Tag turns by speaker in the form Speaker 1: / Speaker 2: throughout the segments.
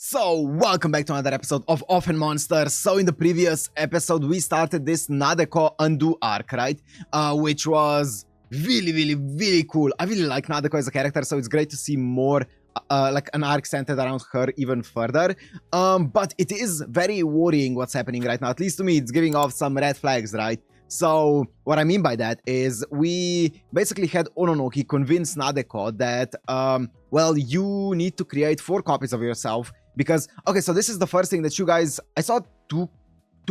Speaker 1: So, welcome back to another episode of Monsters. So, in the previous episode, we started this Nadeko undo arc, right? Which was really cool. I really like Nadeko as a character, so it's great to see more like an arc centered around her even further. But it is very worrying what's happening right now. At least to me, it's giving off some red flags, right? So, what I mean by that is we basically had Ononoki convince Nadeko that, well, you need to create 4 copies of yourself. Because, okay, so this is the first thing that you guys... I saw two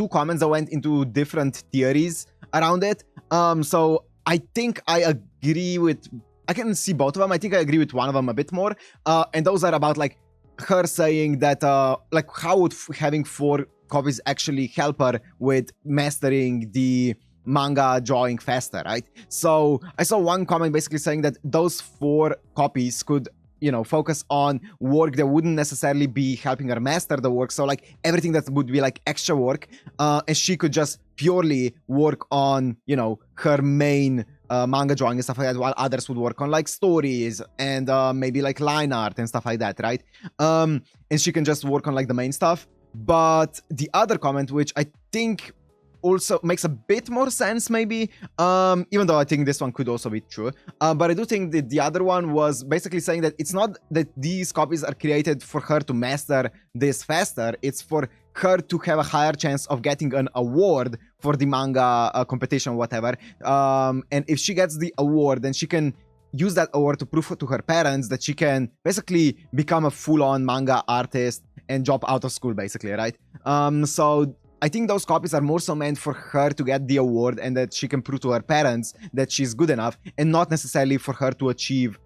Speaker 1: comments that went into different theories around it. So I think I agree with... I can see both of them. I think I agree with one of them a bit more. And those are about, like, her saying that, like, how would having 4 copies actually help her with mastering the manga drawing faster, right? So I saw one comment basically saying that those 4 copies could, you know, focus on work that wouldn't necessarily be helping her master the work. So like everything that would be like extra work, and she could just purely work on, you know, her main manga drawing and stuff like that, while others would work on like stories and maybe like line art and stuff like that, right? And she can just work on like the main stuff. But the other comment, which I think also makes a bit more sense maybe, even though I think this one could also be true, but I do think that the other one was basically saying that it's not that these copies are created for her to master this faster, it's for her to have a higher chance of getting an award for the manga competition, whatever. And if she gets the award, then she can use that award to prove to her parents that she can basically become a full-on manga artist and drop out of school, basically, right? So I think those copies are more so meant for her to get the award and that she can prove to her parents that she's good enough, and not necessarily for her to achieve,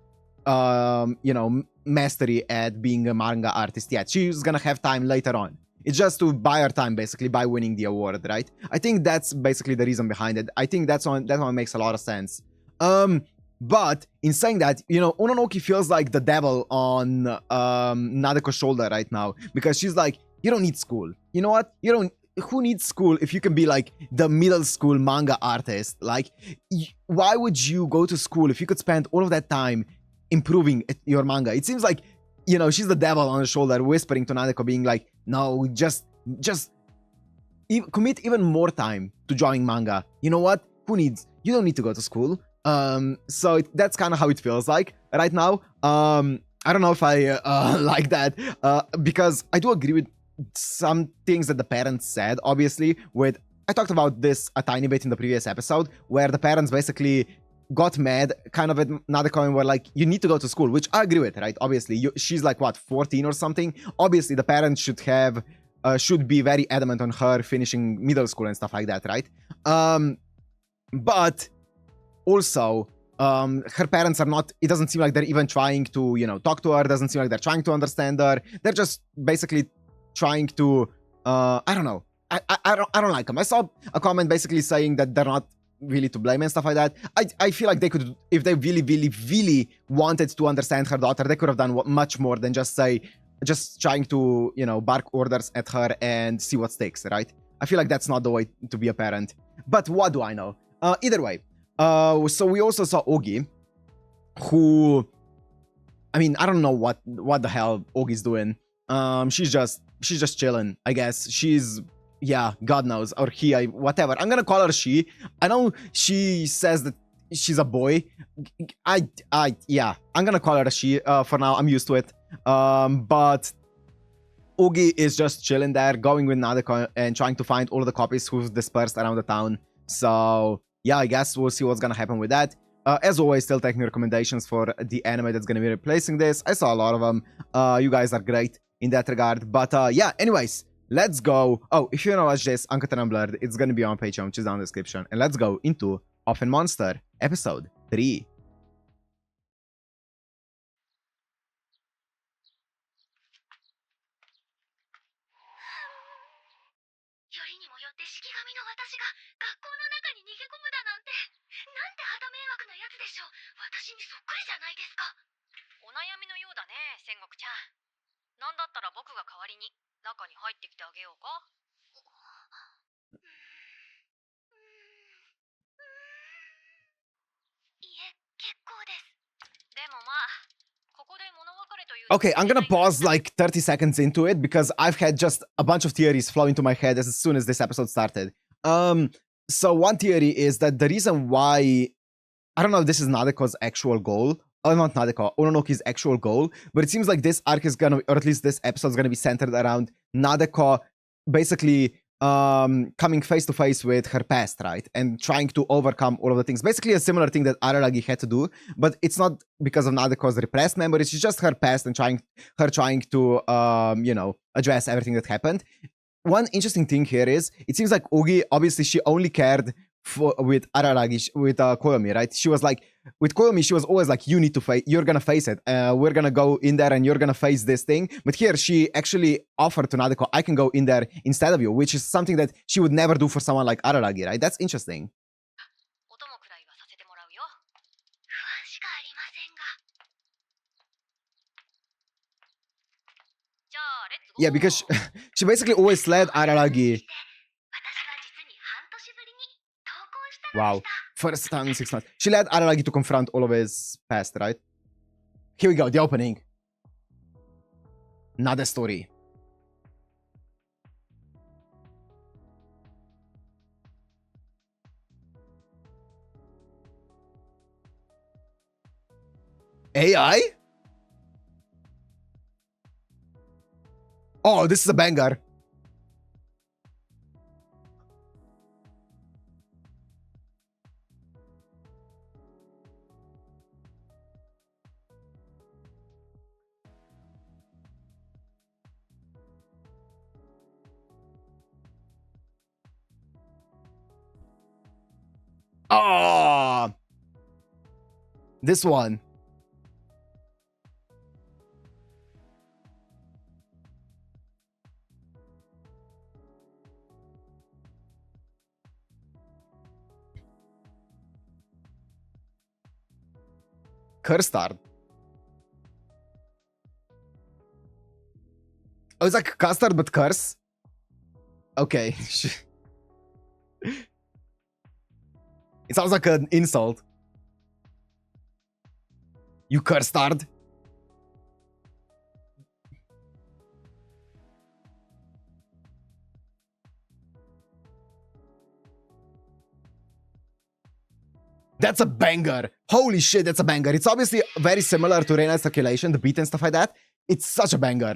Speaker 1: you know, mastery at being a manga artist yet. She's gonna have time later on. It's just to buy her time, basically, by winning the award, right? I think that's basically the reason behind it. I think that one makes a lot of sense. But in saying that, you know, Ononoki feels like the devil on Nadeko's shoulder right now, because she's like, you don't need school. You know what? You don't... Who needs school if you can be like the middle school manga artist? Like, why would you go to school if you could spend all of that time improving your manga? It seems like, you know, she's the devil on the shoulder whispering to Nadeko, being like, no, just commit even more time to drawing manga. You know what? You don't need to go to school. So that's kind of how it feels like right now. I don't know if I like that, because I do agree with some things that the parents said, obviously. I talked about this a tiny bit in the previous episode, where the parents basically got mad kind of at Nadeko and were like, you need to go to school, which I agree with, right? Obviously, she's like, what, 14 or something? Obviously, the parents should be very adamant on her finishing middle school and stuff like that, right? But also, her parents are not... It doesn't seem like they're even trying to, you know, talk to her. It doesn't seem like they're trying to understand her. They're just basically trying to, I don't know. I don't like them. I saw a comment basically saying that they're not really to blame and stuff like that. I feel like they could, if they really wanted to understand her daughter, they could have done much more than just trying to, you know, bark orders at her and see what sticks, right? I feel like that's not the way to be a parent. But what do I know? Either way, so we also saw Ogi, who, I mean, I don't know what the hell Ogi's doing. She's just chilling, I guess. She's, yeah, God knows, or he, whatever. I'm gonna call her she. I know she says that she's a boy. Yeah, I'm gonna call her a she for now. I'm used to it. But Ogi is just chilling there, going with Nadeko and trying to find all the copies who's dispersed around the town. So yeah, I guess we'll see what's gonna happen with that. As always, still taking recommendations for the anime that's gonna be replacing this. I saw a lot of them. You guys are great in that regard. But yeah, anyways, let's go. Oh, if you wanna watch this uncut and unblurred, it's gonna be on Patreon, which is down in the description. And let's go into Off and Monster, episode 3. Okay, I'm gonna pause like 30 seconds into it because I've had just a bunch of theories flow into my head as soon as this episode started. So one theory is that the reason why, I don't know if this is Nadeko's actual goal, or not Nadeko, Ononoki's actual goal, but it seems like this arc is gonna, or at least this episode is gonna be centered around Nadeko basically coming face to face with her past, right? And trying to overcome all of the things. Basically a similar thing that Araragi had to do, but it's not because of Nadeko's repressed memory, it's just her past and trying to, you know, address everything that happened. One interesting thing here is, it seems like Ugi, obviously she only cared with Araragi, with Koyomi, right? She was like, with Koyomi, she was always like, you need to face, you're gonna face it. We're gonna go in there and you're gonna face this thing. But here, she actually offered to Nadeko, I can go in there instead of you, which is something that she would never do for someone like Araragi, right? That's interesting. Yeah, because she basically always led Araragi. Wow. First time in 6 months. She led Araragi to confront all of his past, right? Here we go, the opening. Not a story. AI? Oh, this is a banger. Oh, this one. Custard. Oh, it's like custard but curse. Okay. It sounds like an insult. You custard. That's a banger. Holy shit, that's a banger. It's obviously very similar to Reina's circulation, the beat and stuff like that. It's such a banger.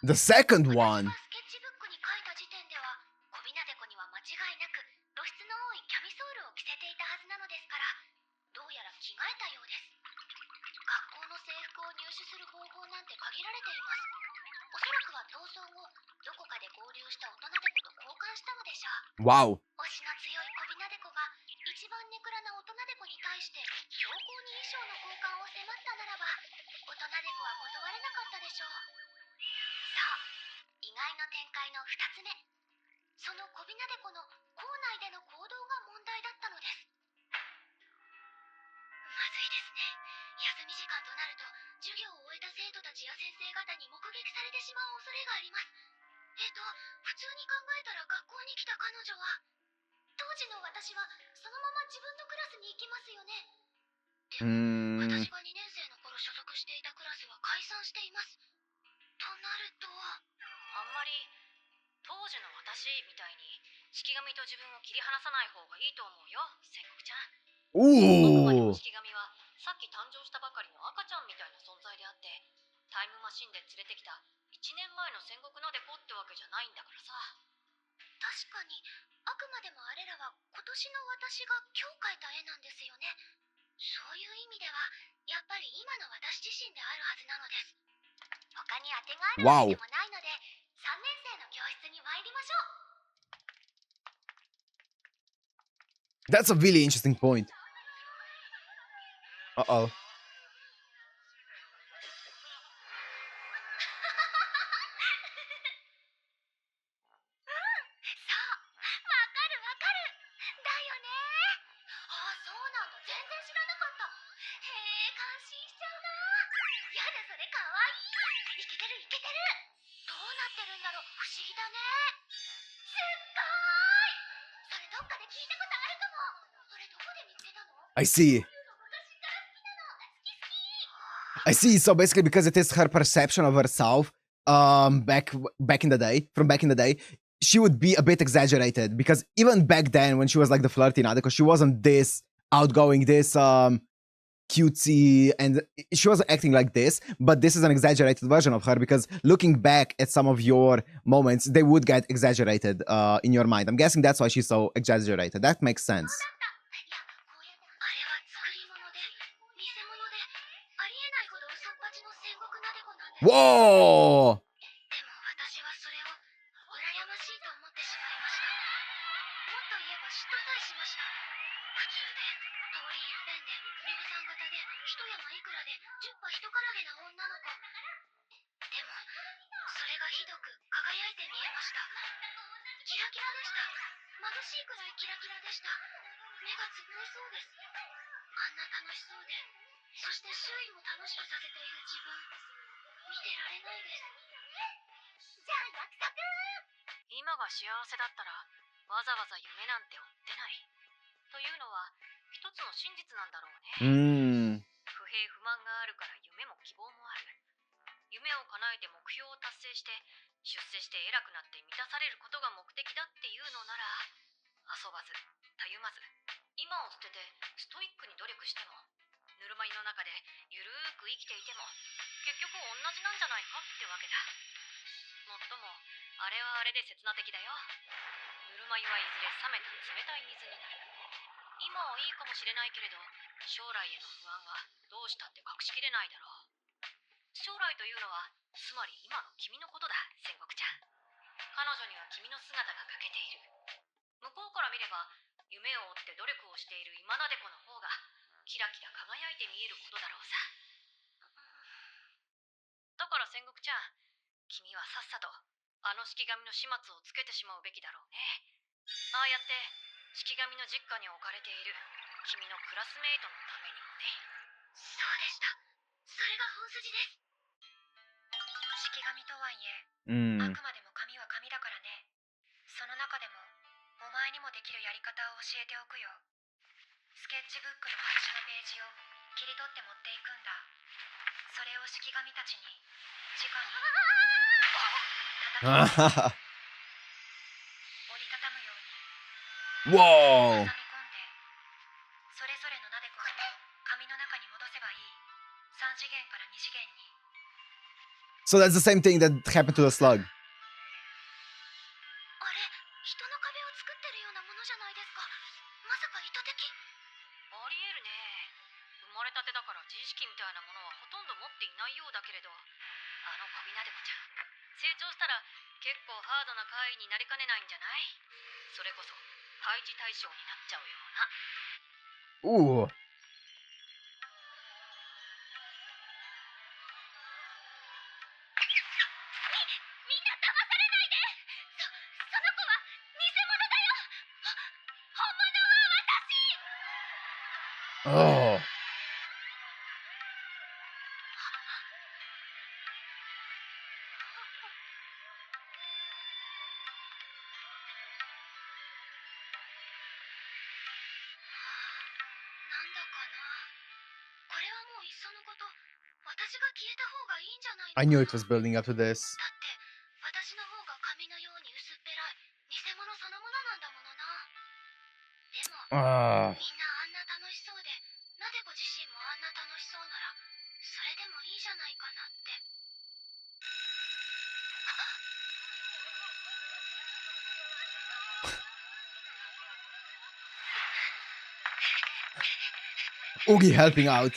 Speaker 1: The second one. Wow. Ooh. Wow. That's a really interesting point. Uh-oh. I see. I see. So basically, because it is her perception of herself, back in the day, from back in the day, she would be a bit exaggerated. Because even back then, when she was like the flirty Nadeko, she wasn't this outgoing, this cutesy, and she wasn't acting like this. But this is an exaggerated version of her. Because looking back at some of your moments, they would get exaggerated in your mind. I'm guessing that's why she's so exaggerated. That makes sense. Whoa! Mm. わお。So that's the same thing that happened to the slug. Ooh. Oh. I knew it was building up to this. Ah. Oogie helping out.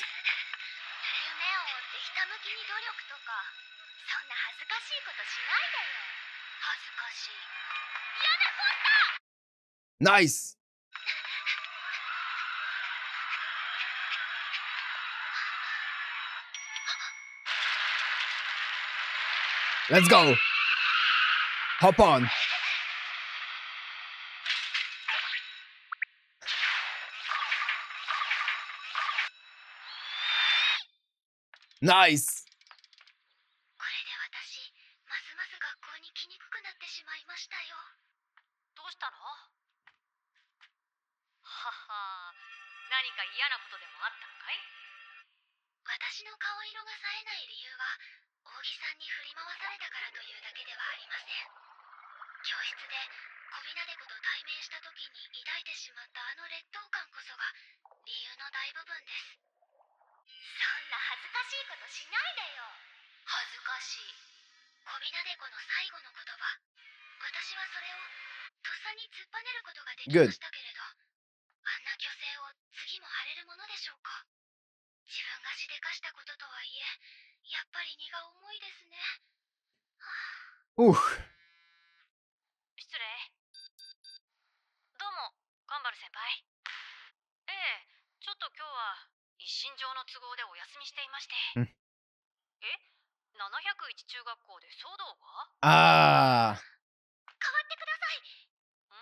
Speaker 1: Nice. Let's go. Hop on. Nice.
Speaker 2: 何か嫌なことでもあったのかい？
Speaker 3: 私の顔色が冴えない理由は扇さんに振り回されたからというだけではありません。教室で小びなでこと対面した時に抱いてしまったあの劣等感こそが理由の大部分です。そんな恥ずかしいことしないでよ。恥ずかしい。小びなでこの最後の言葉、私はそれをとっさに突っぱねることができましたけれど、あんな虚勢を次も張れるものでしょうか。自分がしでかしたこととはいえ、やっぱり荷が重いですね。
Speaker 1: Ooh.
Speaker 2: 失礼。どうも、カンバル先輩。ええ、ちょっと今日は一身上の都合でお休みしていまして。え、701中学校で騒動が？Ah.
Speaker 3: 代わってください。
Speaker 2: ん？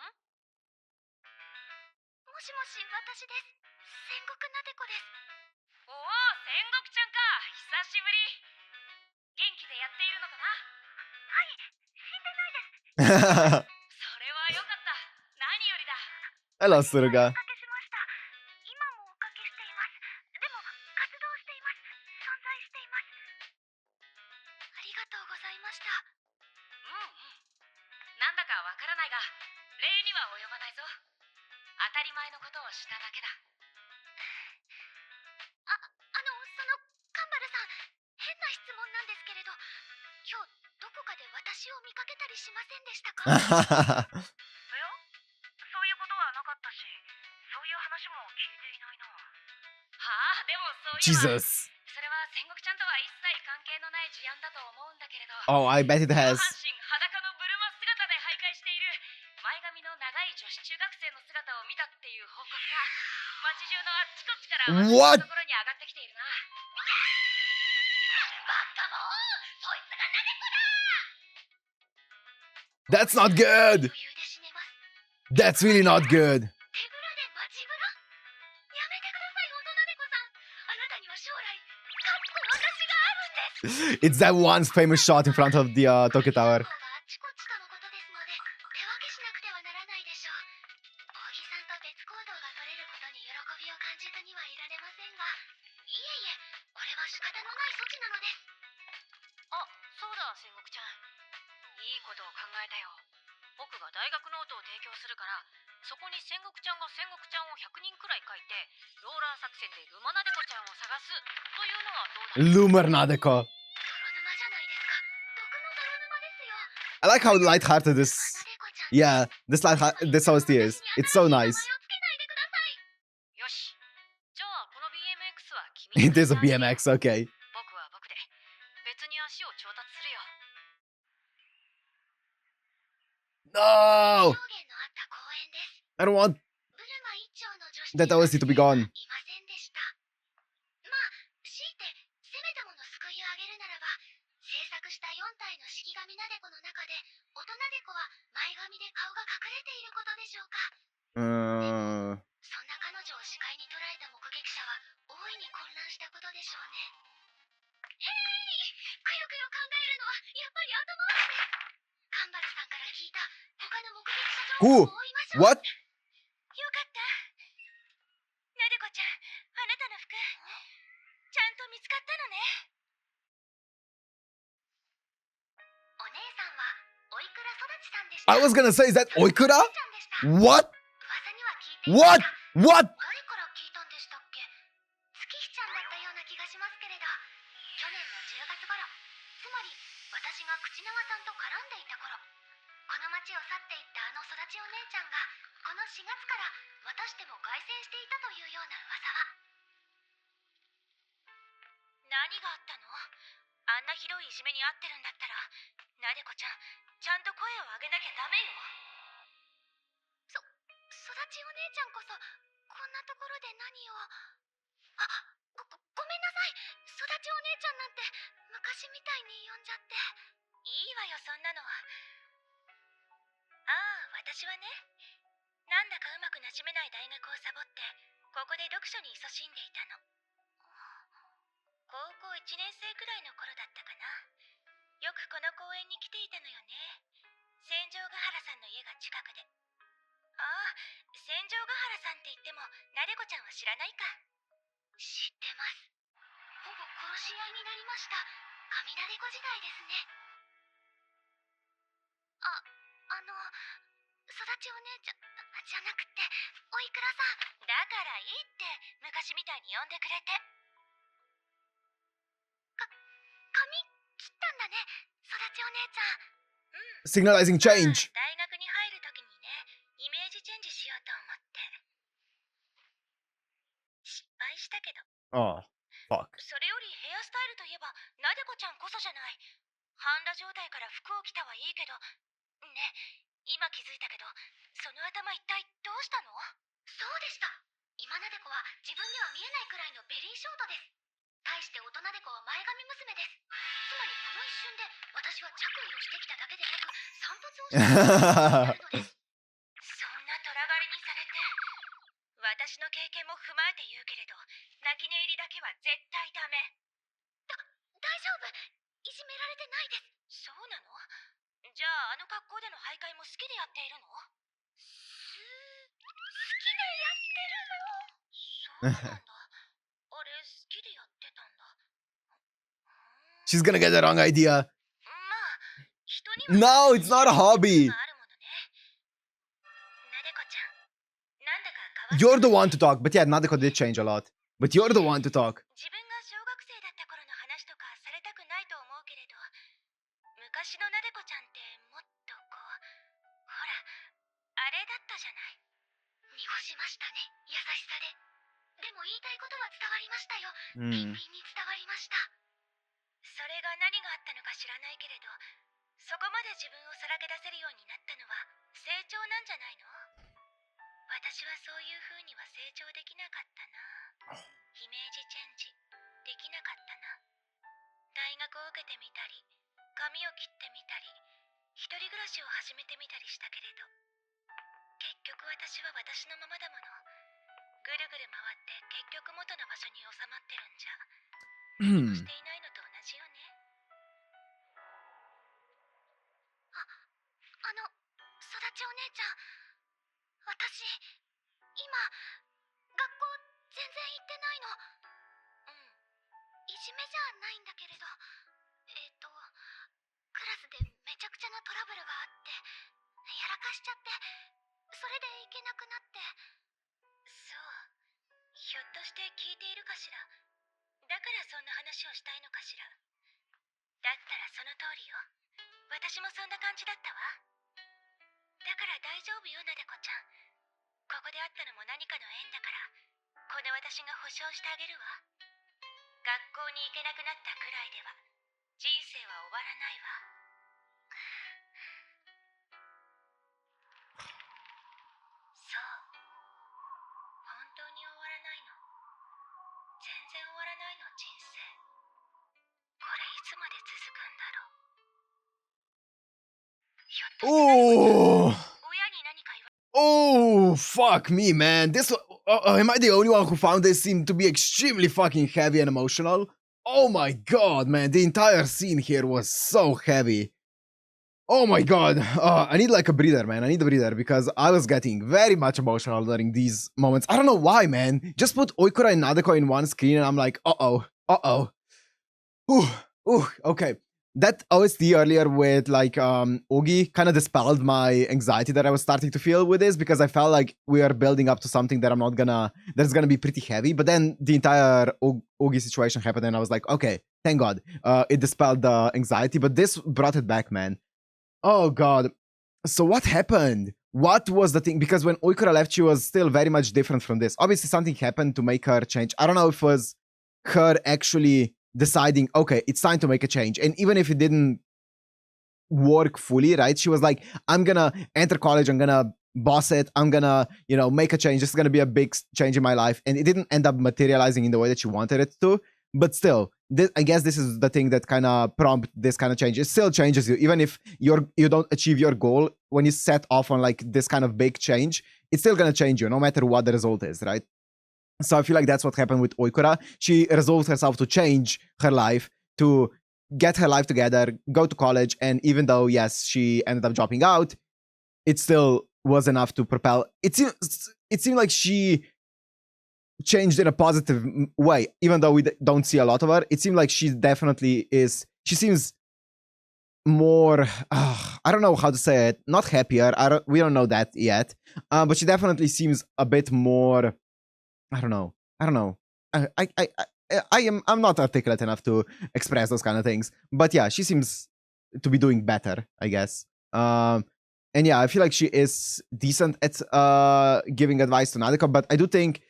Speaker 3: もしもし、私です。戦国なでこです。
Speaker 2: おお、戦国ちゃんか。久しぶり。元気でやっているのかな？
Speaker 3: はい、死んでないです。
Speaker 2: それはよかった。何よりだ。
Speaker 1: Hello, Suruga.
Speaker 3: おかけしました。今もおかけしています。でも、活動しています。存在しています。ありがとうございました。
Speaker 2: なんだかわからないが、礼には及ばないぞ。当たり前のことをしただけだ。
Speaker 3: カンバルさん、変な質問なんですけれど、今日どこかで私を見かけたりしませんでしたか？そういうことはなかったし、そういう話も聞いていないな。
Speaker 2: はあ、でもそういえば
Speaker 1: Jesus.
Speaker 2: それは戦国ちゃんとは一切関係のない事案だと思うんだけれど、
Speaker 1: Oh, I bet it
Speaker 2: 上
Speaker 1: has.
Speaker 2: 半身裸のブルマ姿で徘徊している前髪の長い女子中学生の姿を見たっていう報告が街中のあっちこっちから私の
Speaker 1: What?
Speaker 2: ところに上がってきているな。
Speaker 3: バカもん、そいつがなでこだ。
Speaker 1: That's not good.
Speaker 3: 余裕で死ねます。
Speaker 1: That's really not good.
Speaker 3: 手ぶらで街ぶら？やめてください、大人でこさん。あなたには将来、かっこ私があるんです。
Speaker 1: It's that one famous shot in front of the Tokyo Tower.
Speaker 3: 方があっちこっちとのことですので、手分けしなくてはならないでしょう。扇さんと別行動が取れることに喜びを感じずにはいられませんが、いえいえ、これは仕方のない措置なのです。
Speaker 2: あ、そうだ戦国ちゃん、いいことを考えたよ。僕が大学ノートを提供するから、そこに戦国ちゃんが戦国ちゃんを100人くらい書いて、ローラー作戦でルマナデコちゃんを探すというのはどうだろう？
Speaker 1: Lumer Nadeko.
Speaker 3: 泥沼じゃないですか。毒の泥沼ですよ。
Speaker 1: I like how lighthearted this.
Speaker 3: なでこちゃん、
Speaker 1: Yeah, this honesty is. It's so nice.
Speaker 3: 名前をつけないでください。
Speaker 2: よし、じゃあこの BMX は君
Speaker 1: It is a BMX, okay.
Speaker 2: 僕は僕で別に足を調達するよ。
Speaker 1: No!
Speaker 3: 証言のあった公園です。
Speaker 1: I don't want
Speaker 3: ブルマ一丁の女子
Speaker 1: that honesty to be gone.
Speaker 3: いませんでした。まあ、強いてせめたもの救いをあげるならば、制作した4体の式神なでこの中で、大人でこは前髪で顔が隠れていることでしょうか。そんな彼女を視界に捉えた目撃者は大いに混乱したことでしょうね。くよくよ考えるのはやっぱり頭悪いです。カンバルさんから聞いた他の目撃者情報
Speaker 1: Who?
Speaker 3: を追いましょう。
Speaker 1: What?
Speaker 3: よかった。なでこちゃん、あなたの服、ちゃんと見つかったのね。お姉さんはおいくら育ちさんでした。
Speaker 1: I was gonna say, is that Oikura?
Speaker 3: ちゃんでした。
Speaker 1: What?
Speaker 3: 噂には聞いていま
Speaker 1: What?
Speaker 3: した。
Speaker 1: What?
Speaker 3: 誰から聞いたんでしたっけ。月日ちゃんだったような気がしますけれど、去年の10月頃、つまり私が口縄さんと絡んでいた頃、この町を去っていったあの育ちお姉ちゃんがこの4月からまたしても凱旋していたというような噂は。何があったの？あんなひどいいじめに遭ってるんだったら、なでこちゃん、ちゃんと声を上げなきゃダメよ。育ちお姉ちゃんこそこんなところで何を。ごめんなさい。育ちお姉ちゃんなんて昔みたいに呼んじゃって。いいわよ、そんなのは。ああ、私はね、なんだかうまくなじめない大学をサボって、ここで読書に勤しんでいたの。高校1年生くらいの頃だったかな。よくこの公園に来ていたのよね。千丈ヶ原さんの家が近くで。ああ、千丈ヶ原さんっ
Speaker 2: って言ってもなでこちゃんは知らないか。
Speaker 3: 知ってます。ほぼ殺し合いになりました。神なでこ時代ですね。育ちお姉ちゃんじゃなくておいくらさん。
Speaker 2: だからいいって昔みたいに呼んでくれて。
Speaker 3: 髪切ったんだね、育ちお姉ちゃん。
Speaker 1: Signalizing change.
Speaker 2: 大学に入るときにね、イメージチェンジしようと思って。失敗したけど。
Speaker 1: Oh, fuck.
Speaker 2: それよりヘアスタイルといえばなでこちゃんこそじゃない。半裸状態から服を着たはいいけどね、今気づいたけどその頭一体どうしたの？
Speaker 3: そうでした。今なでこは自分では見えないくらいのベリーショートです。対して大人でこは前髪娘です。つまりこの一瞬で私は着衣をしてきただけでなく散髪をしてきたのです。
Speaker 2: そんな虎狩りにされて、私の経験も踏まえて言うけれど泣き寝入りだけは絶対ダメ。
Speaker 3: 大丈夫、いじめられてないです。
Speaker 2: そうなの？じゃああの格好での徘徊も好きでやっているの？
Speaker 3: 好きでやってるの。
Speaker 2: そうなんだ。あれ好きでやってたんだ。
Speaker 1: She's gonna get the wrong idea.
Speaker 2: まあ人には
Speaker 1: No, it's not a hobby.
Speaker 2: あるものね。なでこちゃん、なんだか変わった。
Speaker 1: You're the one to talk. But yeah, Nadeko did change a lot. But you're the one to talk.
Speaker 2: 自分が小学生だった頃の話とかされたくないと思うけれど、昔のなでこちゃんってもっとこう、ほら、あれだったじゃない。
Speaker 3: 濁しましたね、優しさで。でも言いたいことは伝わりましたよ。ビンビンに伝わりました。
Speaker 2: それが何があったのか知らないけれど、そこまで自分をさらけ出せるようになったのは成長なんじゃないの？私はそういう風には成長できなかったな。イメージチェンジできなかったな。大学を受けてみたり、髪を切ってみたり、一人暮らしを始めてみたりしたけれど、結局私は私のままだもの。ぐるぐる回って結局元の場所に収まってるんじゃ、何もしていないのと同じよね。
Speaker 3: 育ちお姉ちゃん、私今学校全然行ってないの。いじめじゃないんだけれど、クラスでめちゃくちゃなトラブルがあってやらかしちゃって、それで行けなくなって。
Speaker 2: そう、ひょっとして聞いているかしら。だからそんな話をしたいのかしら。だったらその通りよ。私もそんな感じだったわ。だから大丈夫よ、なでこちゃん。ここで会ったのも何かの縁だから、この私が保証してあげるわ。学校に行けなくなったくらいでは人生は終わらないわ。そう、本当に終わらないの。全然終わらないの、人生。これいつまで続くんだろう。ひょっとして
Speaker 1: Oh.
Speaker 2: 親に何か言わ
Speaker 1: Oh, fuck me, man. Am I the only one who found this scene to be extremely fucking heavy and emotional? Oh my god, man. The entire scene here was so heavy. Oh my god. I need like a breather, man. I need a breather because I was getting very much emotional during these moments. I don't know why, man. Just put Oikura and Nadeko in one screen and I'm like, uh-oh. Okay. That OST earlier with like Ogi kind of dispelled my anxiety that I was starting to feel with this, because I felt like we are building up to something that that's gonna be pretty heavy. But then the entire Ogi situation happened and I was like, okay, thank God. It dispelled the anxiety, but this brought it back, man. Oh god. So what happened? What was the thing? Because when Oikura left, she was still very much different from this. Obviously something happened to make her change. I don't know if it was her actually deciding, okay, it's time to make a change. And even if it didn't work fully, right? She was like, I'm gonna enter college, I'm gonna boss it, I'm gonna, make a change. This is gonna be a big change in my life. And it didn't end up materializing in the way that she wanted it to. But still, I guess this is the thing that kind of prompt this kind of change. It still changes you. Even if you don't achieve your goal, when you set off on like this kind of big change, it's still gonna change you no matter what the result is, right? So I feel like that's what happened with Oikura. She resolved herself to change her life, to get her life together, go to college, and even though, yes, she ended up dropping out, it still was enough to propel. It seemed like she changed in a positive way, even though we don't see a lot of her. It seemed like she definitely is. She seems more. I don't know how to say it. Not happier. We don't know that yet. But she definitely seems a bit more. I don't know. I'm not articulate enough to express those kind of things. But yeah, she seems to be doing better, I guess. And yeah, I feel like she is decent at giving advice to Nadeko, but I do think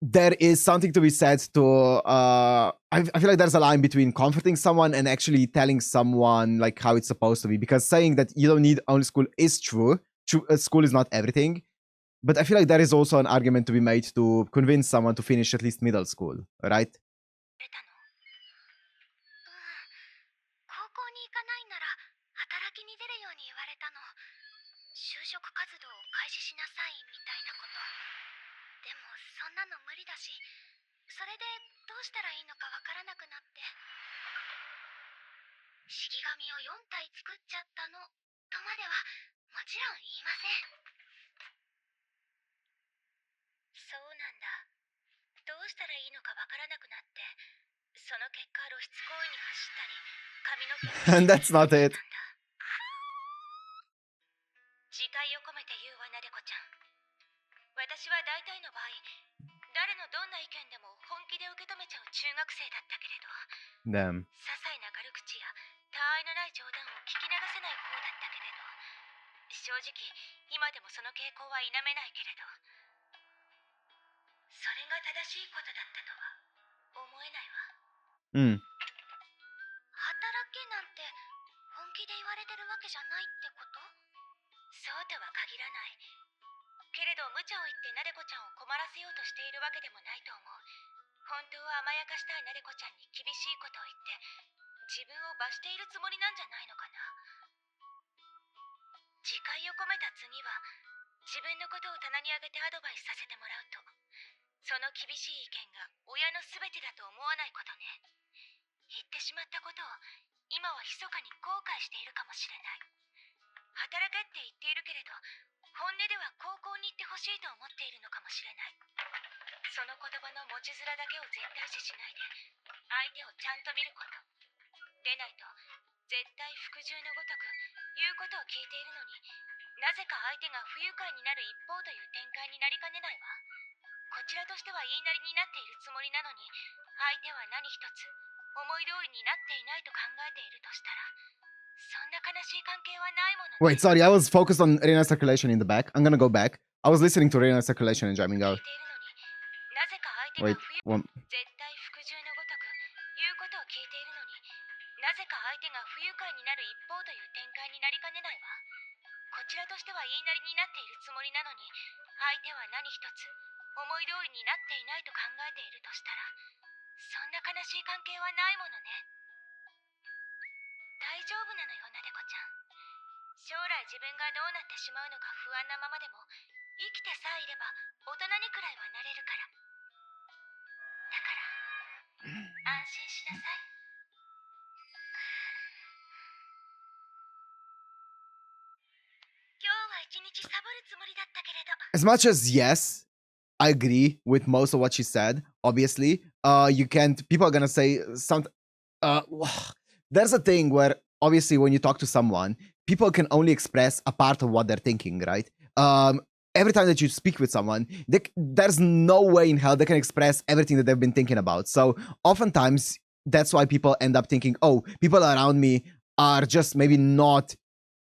Speaker 1: there is something to be said to I feel like there's a line between comforting someone and actually telling someone like how it's supposed to be, because saying that you don't need only school is true. School is not everything, but I feel like there is also an argument to be made to convince someone to finish at least middle school, right?
Speaker 3: 高校に行かないなら働きに出るように言われたの。就職活動を開始しなさいみたいなこと。でもそんなの無理だし、それでどうしたらいいのかわからなくなって。式紙を4体作っちゃったのとまではもちろん言いません。そうなんだ。どうしたらいいのかわからなくなって、その結果露出行為に走ったり、髪の毛を
Speaker 1: And that's not it.
Speaker 2: 自戒を込めて言うわ、なでこちゃん。私は大体の場合、誰のどんな意見でも本気で受け止めちゃう中学生だったけれど、
Speaker 1: Damn.
Speaker 2: 些細な軽口や他愛のない冗談を聞き流せない方だったけれど、正直今でもその傾向は否めないけれど、それが正しいことだったとは思えないわ。
Speaker 1: Mm.
Speaker 3: 働けなんて本気で言われてるわけじゃないってこと？
Speaker 2: そうとは限らない。けれど無茶を言ってなでこちゃんを困らせようとしているわけでもないと思う。本当は甘やかしたいなでこちゃんに厳しいことを言って自分を罰しているつもりなんじゃないのかな。自戒を込めた次は自分のことを棚に上げてアドバイスさせてもらうと、その厳しい意見が親の全てだと思わないことね。言ってしまったことを今は密かに後悔しているかもしれない。働けって言っているけれど、本音では高校に行ってほしいと思っているのかもしれない。その言葉の文字面だけを絶対視しないで、相手をちゃんと見ること。でないと、絶対服従のごとく言うことを聞いているのに、なぜか相手が不愉快になる一方という展開になりかねないわ。こちらとしては言いなりになっているつもりなのに、相手は何一つ思い通りになっていないと考えているとしたら、そんな悲しい関係はないものね。
Speaker 1: Wait, sorry, I was focused on Reina circulation in the back. I'm gonna go back. I was listening to Reina circulation and jamming out.
Speaker 2: なぜか相手が
Speaker 1: Wait, one.
Speaker 2: 絶対服従のごとく言うことを聞いているのに、なぜか相手が不愉快になる一方という展開になりかねないわ。こちらとしては言いなりになっているつもりなのに、相手は何一つ思い通りになっていないと考えているとしたら、そんな悲しい関係はないものね。大丈夫なのよ、なでこちゃん。将来自分がどうなってしまうのか不安なままでも、生きてさえいれば大人にくらいはなれるから。だから安心しなさい。今日は一日サボるつもりだったけれど。
Speaker 1: As much as yes, I agree with most of what she said. Obviously, you can't. People are gonna say something. There's a thing where obviously when you talk to someone, people can only express a part of what they're thinking, right? Every time that you speak with someone, there's no way in hell they can express everything that they've been thinking about. So oftentimes that's why people end up thinking, oh, people around me are just maybe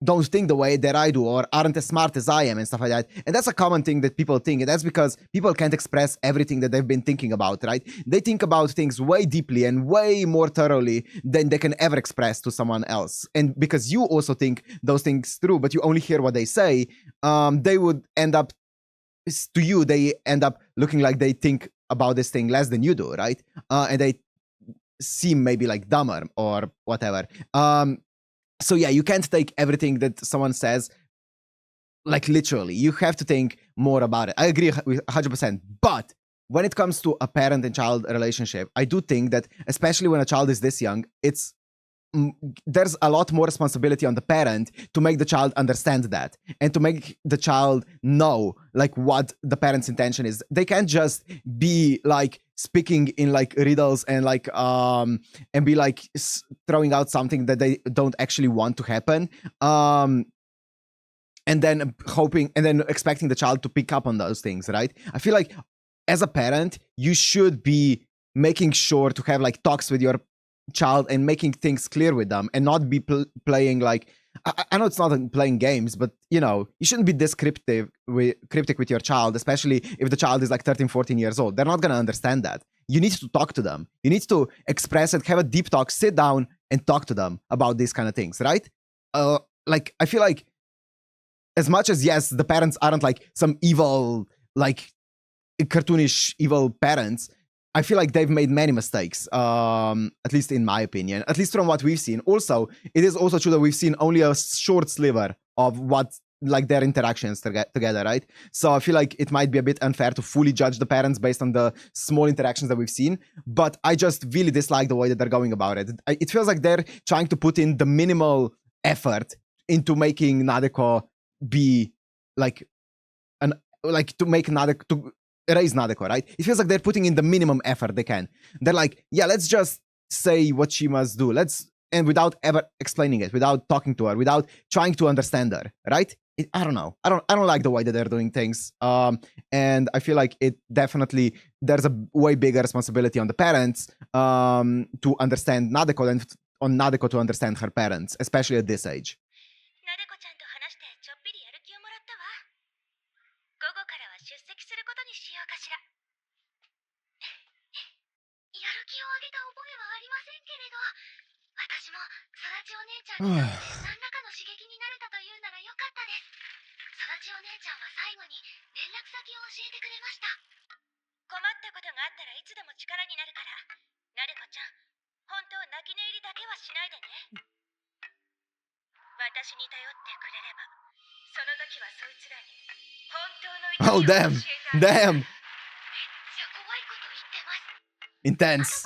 Speaker 1: don't think the way that I do, or aren't as smart as I am, and stuff like that. And that's a common thing that people think, and that's because people can't express everything that they've been thinking about, right? They think about things way deeply and way more thoroughly than they can ever express to someone else. And because you also think those things through, but you only hear what they say, they would end up, to you, they end up looking like they think about this thing less than you do, right? And they seem maybe like dumber or whatever. So yeah, you can't take everything that someone says like literally. You have to think more about it. I agree with 100%. But when it comes to a parent and child relationship, I do think that, especially when a child is this young, it's there's a lot more responsibility on the parent to make the child understand that and to make the child know like what the parent's intention is. They can't just be like speaking in like riddles and like and be like throwing out something that they don't actually want to happen, and then hoping and then expecting the child to pick up on those things, right? I feel like as a parent you should be making sure to have like talks with your child and making things clear with them and not be playing like I know it's not playing games, but you know, you shouldn't be this cryptic with your child, especially if the child is like 13-14 years old. They're not going to understand that. You need to talk to them. You need to express it, have a deep talk, sit down and talk to them about these kind of things, right? Like I feel like as much as yes, the parents aren't like some evil, like cartoonish evil parents, I feel like they've made many mistakes, at least in my opinion, at least from what we've seen. Also, it is also true that we've seen only a short sliver of what, like, their interactions together, right? So I feel like it might be a bit unfair to fully judge the parents based on the small interactions that we've seen, but I just really dislike the way that they're going about it. It feels like they're trying to put in the minimal effort into making Nadeko be, like, to make Nadeko... to raise Nadeko, right? It feels like they're putting in the minimum effort they can. They're like, yeah, let's just say what she must do. And without ever explaining it, without talking to her, without trying to understand her, right? I don't know. I don't like the way that they're doing things. And I feel like it definitely, there's a way bigger responsibility on the parents to understand Nadeko than on Nadeko to understand her parents, especially at this age. Oh, damn. Damn. Intense.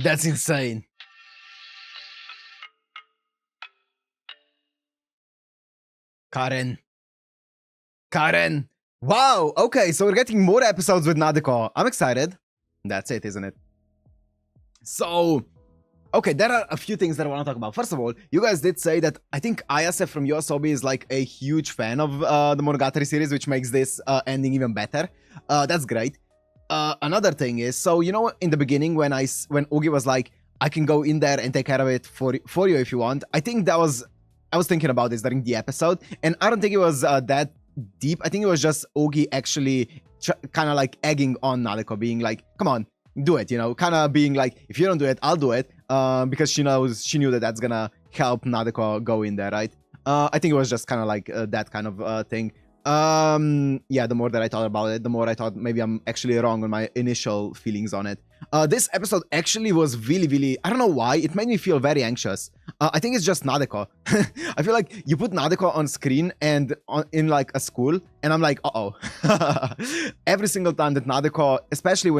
Speaker 1: That's insane. Karen. Wow. Okay, so we're getting more episodes with Nadeko. I'm excited. That's it, isn't it? So, okay, there are a few things that I want to talk about. First of all, you guys did say that I think Ayase from YOASOBI is like a huge fan of the Monogatari series, which makes this ending even better. That's great. Another thing is, so you know, in the beginning when Ogi was like, I can go in there and take care of it for you if you want. I think I was thinking about this during the episode, and I don't think it was that deep. I think it was just Ogi actually kind of like egging on Nadeko, being like, come on, do it, you know, kind of being like, if you don't do it, I'll do it, because she knew that that's gonna help Nadeko go in there, right? I think it was just kind of like that kind of thing. Yeah, the more that I thought about it, the more I thought maybe I'm actually wrong on my initial feelings on it. This episode actually was really, I don't know why, it made me feel very anxious. I think it's just Nadeko. I feel like you put Nadeko on screen and in like a school, and I'm like, uh-oh. Every single time that Nadeko, especially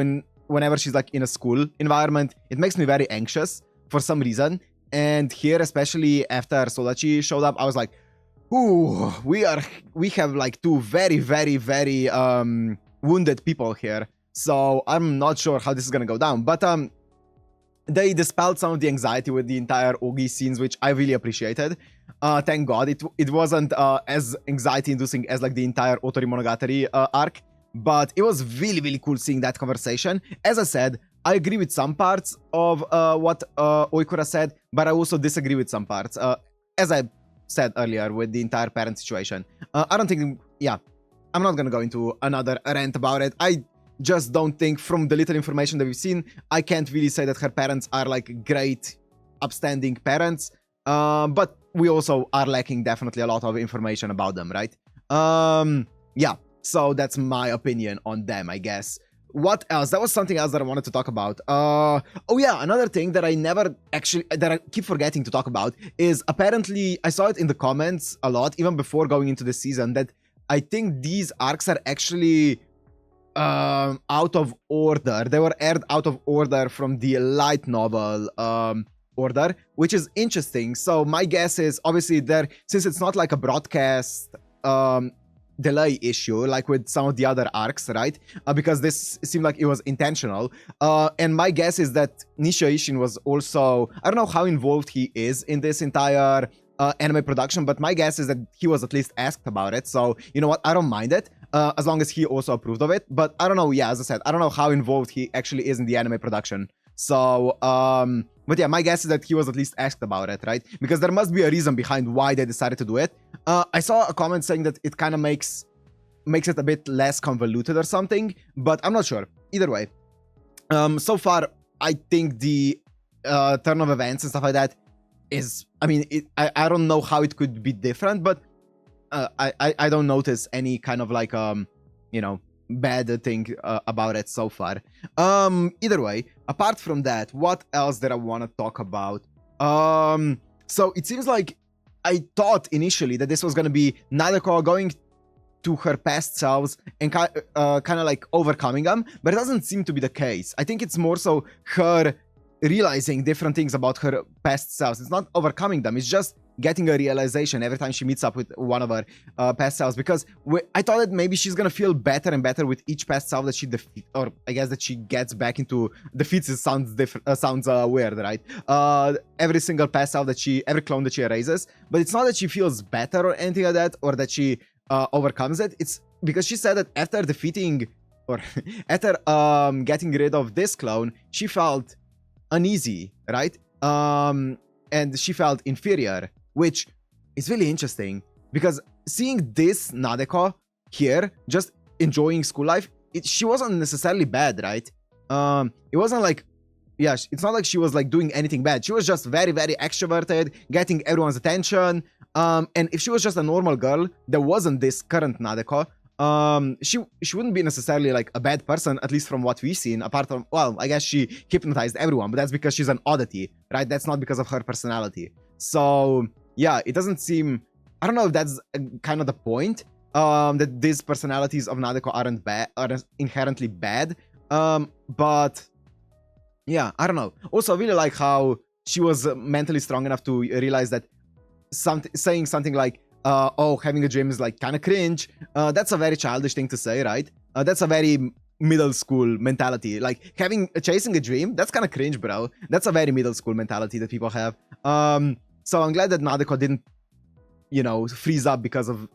Speaker 1: whenever she's like in a school environment, it makes me very anxious for some reason. And here, especially after Sodachi showed up, I was like, ooh, we have like two very wounded people here. So I'm not sure how this is gonna go down. But they dispelled some of the anxiety with the entire Ogi scenes, which I really appreciated. Thank God it wasn't as anxiety-inducing as like the entire Otori-Monogatari arc, but it was really, really cool seeing that conversation. As I said, I agree with some parts of what Oikura said, but I also disagree with some parts. As I said earlier with the entire parent situation. I don't think, yeah, I'm not gonna go into another rant about it. I just don't think, from the little information that we've seen, I can't really say that her parents are like great, upstanding parents. But we also are lacking definitely a lot of information about them, right? Yeah, so that's my opinion on them, I guess. What else? That was something else that I wanted to talk about. Oh yeah, another thing that I never actually, that I keep forgetting to talk about is apparently, I saw it in the comments a lot, even before going into the season, that I think these arcs are actually out of order. They were aired out of order from the light novel order, which is interesting. So my guess is, obviously, since it's not like a broadcast delay issue like with some of the other arcs, right? Because this seemed like it was intentional. And my guess is that Nishio Ishin was also, I don't know how involved he is in this entire anime production, but my guess is that he was at least asked about it. So, you know what? I don't mind it, as long as he also approved of it. But I don't know, yeah, as I said, I don't know how involved he actually is in the anime production. So, but yeah, my guess is that he was at least asked about it, right? Because there must be a reason behind why they decided to do it. I saw a comment saying that it kind of makes it a bit less convoluted or something, but I'm not sure. Either way, so far, I think the turn of events and stuff like that is, I mean, I don't know how it could be different, but I don't notice any kind of like, you know, bad thing about it so far. Either way, apart from that, what else did I want to talk about? So it seems like I thought initially that this was going to be Nadeko going to her past selves and kind of like overcoming them, but it doesn't seem to be the case. I think it's more so her realizing different things about her past selves. It's not overcoming them, it's just getting a realization every time she meets up with one of her past selves, because I thought that maybe she's gonna feel better and better with each past self that she defeats, or I guess that she gets back into defeats. It sounds different, sounds weird, right? Every single past self that every clone that she erases, but it's not that she feels better or anything like that, or that she overcomes it. It's because she said that after defeating, or after getting rid of this clone, she felt uneasy, right? And she felt inferior, which is really interesting, because seeing this Nadeko here just enjoying school life, she wasn't necessarily bad, right? It wasn't like, yeah, it's not like she was like doing anything bad. She was just very, very extroverted, getting everyone's attention. And if she was just a normal girl that wasn't this current Nadeko, she wouldn't be necessarily like a bad person, at least from what we've seen, apart from, well, I guess she hypnotized everyone, but that's because she's an oddity, right? That's not because of her personality. So yeah, it doesn't seem, I don't know if that's kind of the point, that these personalities of Nadeko aren't inherently bad, but yeah, I don't know. Also, I really like how she was mentally strong enough to realize that saying something like, oh, having a dream is like kind of cringe. That's a very childish thing to say, right? That's a very middle school mentality. Like chasing a dream, that's kind of cringe, bro. That's a very middle school mentality that people have. So I'm glad that Nadeko didn't, you know, freeze up because of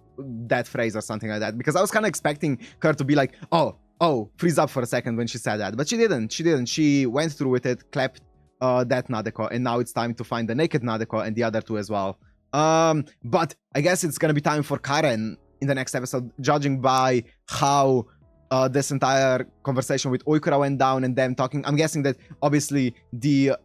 Speaker 1: that phrase or something like that. Because I was kind of expecting her to be like, oh, freeze up for a second when she said that. But she didn't. She went through with it, clapped that Nadeko, and now it's time to find the naked Nadeko and the other two as well. But I guess it's gonna be time for Karen in the next episode, judging by how this entire conversation with Oikura went down and them talking. I'm guessing that obviously their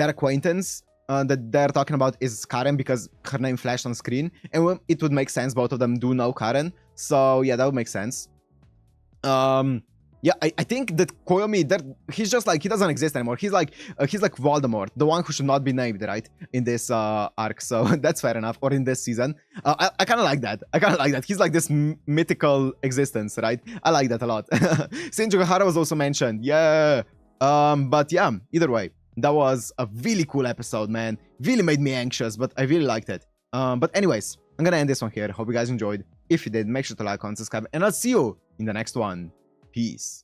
Speaker 1: acquaintance that they're talking about is Karen, because her name flashed on screen, and it would make sense. Both of them do know Karen, so yeah, that would make sense. Yeah, I think that Koyomi, he's just like, he doesn't exist anymore. He's like Voldemort, the one who should not be named, right, in this arc. So that's fair enough. Or in this season, I kind of like that. He's like this mythical existence, right? I like that a lot. Shinjuku Hara was also mentioned. Yeah. But yeah, either way, that was a really cool episode, man. Really made me anxious, but I really liked it. But anyways, I'm gonna end this one here. Hope you guys enjoyed. If you did, make sure to like, comment, subscribe, and I'll see you in the next one. Peace.